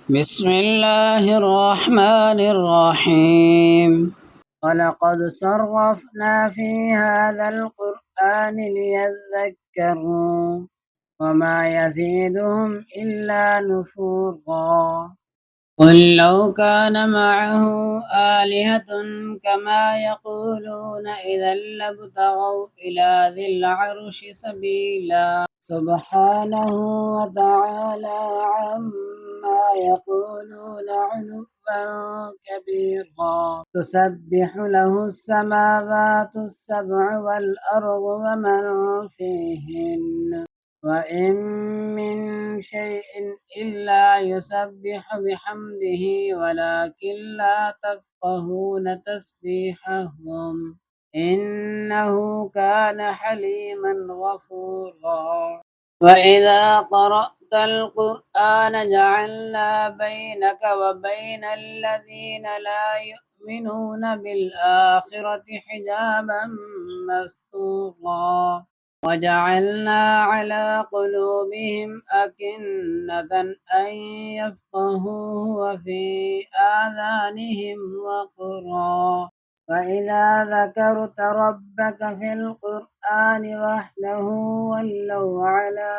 بسم الله الرحمن الرحيم. ولقد صرفنا في هذا القرآن ليذكروا وما يزيدهم إلا نفورا. قل لو كان معه آلهة كما يقولون إذا لابتغوا إلى ذي العرش سبيلا سبحانه وتعالى عما يقولون علوا كبيرا تسبح له السماوات السبع والأرض ومن فيهن وإن من شيء إلا يسبح بحمده ولكن لا تفقهون تسبيحهم إنه كان حليما غفورا. وإذا قرأت القرآن جعلنا بينك وبين الذين لا يؤمنون بالآخرة حجابا مستورا وجعلنا على قلوبهم أكنة أن يفقهوه وفي آذانهم وقرا وإذا ذكرت ربك في القرآن وحده ولوا على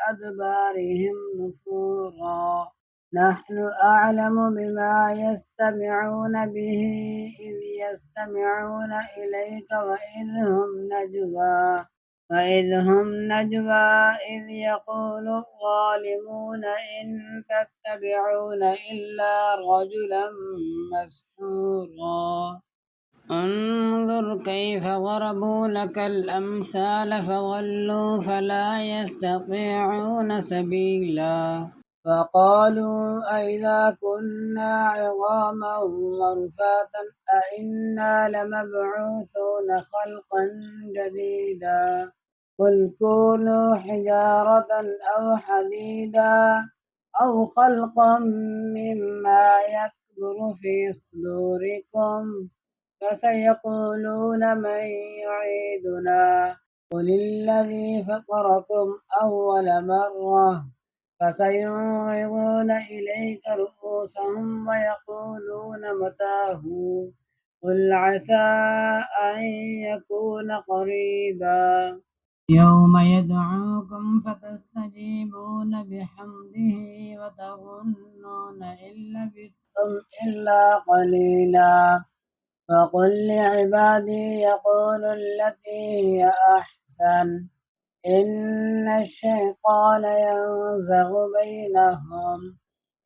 أدبارهم نفورا نحن أعلم بما يستمعون به إذ يستمعون إليك وإذ هم نجوى إذ يقول الظالمون إن تتبعون إلا رجلا مسحورا انظر كيف ضربوا لك الأمثال فضلوا فلا يستطيعون سبيلا فقالوا أئذا كنا عظاما ورفاتا أئنا لمبعوثون خلقا جديدا قل كونوا حجارة أو حديدا أو خلقا مما يكبر في صدوركم فسيقولون من يعيدنا قل الذي فطركم أول مرة فسينغضون إليك رؤوسهم ويقولون متاه قل عسى أن يكون قريبا يوم يدعوكم فتستجيبون بحمده وتظنون إن لبثتم إلا قليلا فقل لعبادي يقولوا التي هي أحسن إن الشيطان ينزغ بينهم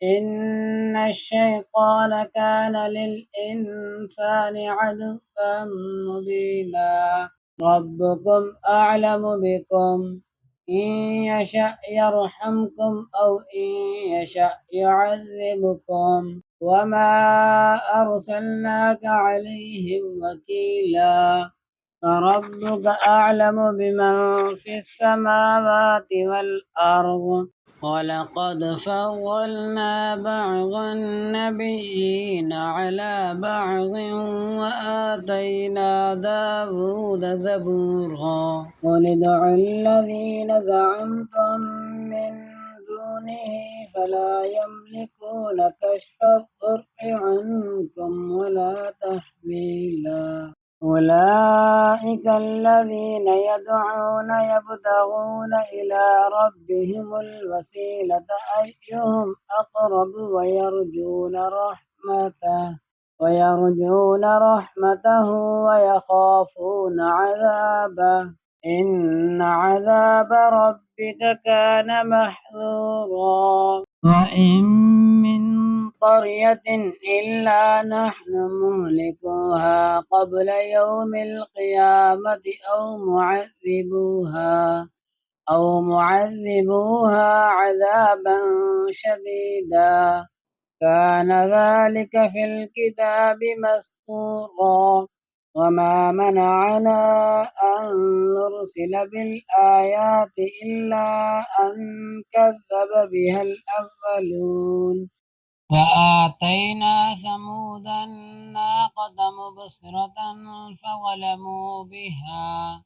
إن الشيطان كان للإنسان عدوا مبينا ربكم أعلم بكم إن يشأ يرحمكم أو إن يشأ يعذبكم وما أرسلناك عليهم وكيلا فربك أعلم بمن في السماوات والأرض ولقد فضلنا بعض النبيين على بعض وآتينا داود زبورا قل ادعوا الذين زعمتم من دونه فلا يملكون كشف الضر عنكم ولا تحويلا أولئك الذين يدعون يبتغون إلى ربهم الوسيلة أيهم أقرب ويرجون رحمته ويخافون عذابه إن عذاب ربك كان محذورا وإن من قرية إلا نحن مهلكوها قبل يوم القيامة أو معذبوها عذابا شديدا كان ذلك في الكتاب مسطورا وما منعنا أن نرسل بالآيات إلا أن كذب بها الأولون فآتينا ثمود الناقة مبصرة فظلموا بها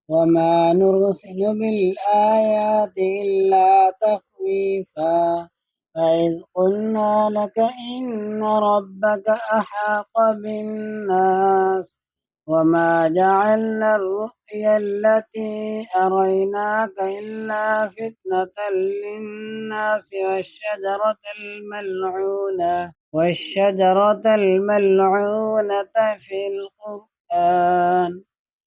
وما نرسل بالآيات إلا تخويفا فإذ قلنا لك إن ربك أحاط بالناس وما جعلنا الرؤيا التي أريناك إلا فتنة للناس والشجرة الملعونة في القرآن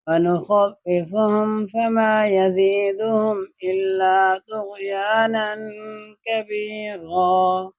ونخففهم فما يزيدهم إلا طغيانا كبيرا